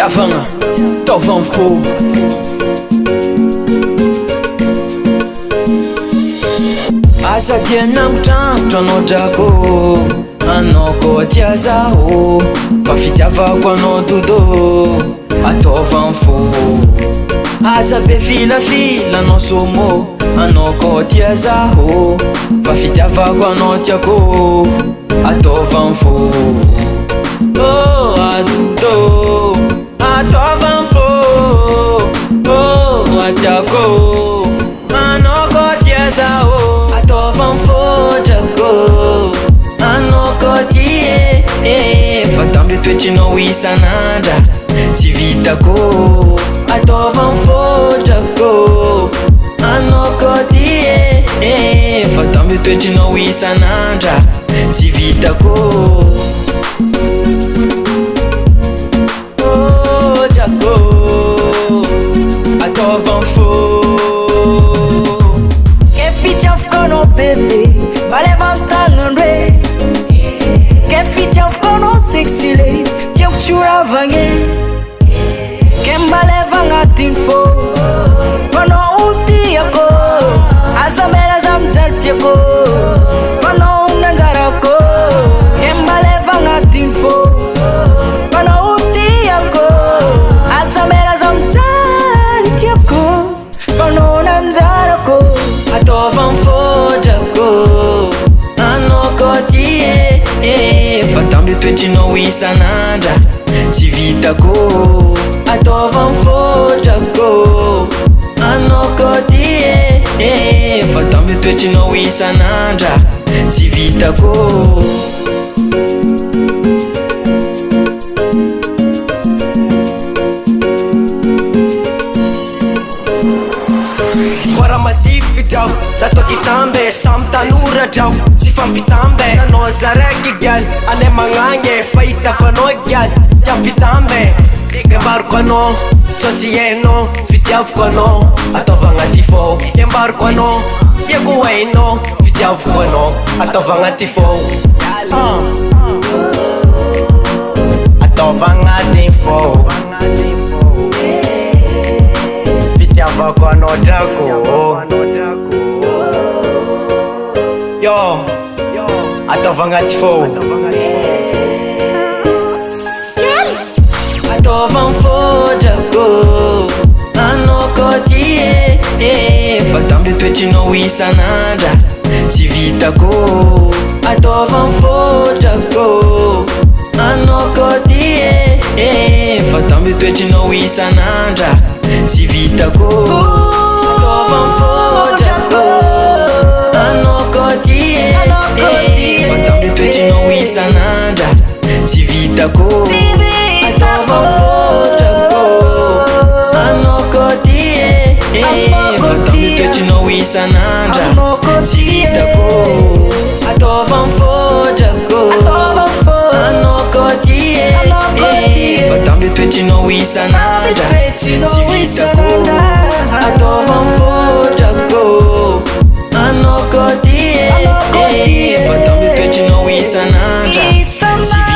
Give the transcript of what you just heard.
fitiavagna taovagny fô. Aza dia namotrangotra anao drako, anao koa tia zaho, fa fitiavako anao dodo ataovagny fô. Aza be filafila anao somo, anao koa tia zaho, fa fitiavako anao tiako ataovagny fô. Oh adodo ataovagny fô, oh atiako anao koa tia zaho ataovagny fô drako, anao koa tia fa tamby toetrinao isan'andra tsy vitako ataovagny fô drako, anao koa tia fa tamby toetrinao isan'andra tsy vitako. Oh drako ataovagny fô. Che fitiavako anao bebe mba levantagnany re, che fitiavako anao sexy le tiako tsy horavagny, che mba leva agnatigny fô fanao ho tiako, aza mela za mijaly tiako fanao ho nanjarako, che mba leva agnatigny fô fanao ho tiako, aza mela za mijaly tiako fanao ho nanjarako. Ataovagny fô drako, anao koa tia fa tamby toetrinao isan'andra tsy vitako ataovagny fô drako, anao koa tia fa tamby toetrinao isan'andra tsy vitako. Drao, da toki tambe, sam tanora drao, tsy fampitambe anao zaraiky gyal, ane magnagny fahitako anao gyal, tia mpitambe embariko anao, tsô tsy hainao fitiavako anao, ataovagna ty fô. Embariko anao, tiako hainao fitiavako anao, ataovagna ty fô. Ataovagna ty fô, fitiavako anao drako. Yo, ataovagna ty fô. Ataovagny fô drako, anao koa tia fa tamby toetrinao isan'andra tsy vitako ataovagny fô drako, anao koa tia fa tamby toetrinao isan'andra tsy vitako. Ataovagny fô drako, anao koa tia fa tamby toetrinao isan'andra tsy vitako. Ataovagny fô drako, anao koa tia fa tamby toetrinao isan'andra tsy vitako. Ataovagny fô drako, anao koa tia fa tamby toetrinao isan'andra tsy vitako. Ataovagny fô drako, anao koa tia fa tamby toetrinao isan'andra tsy vitako.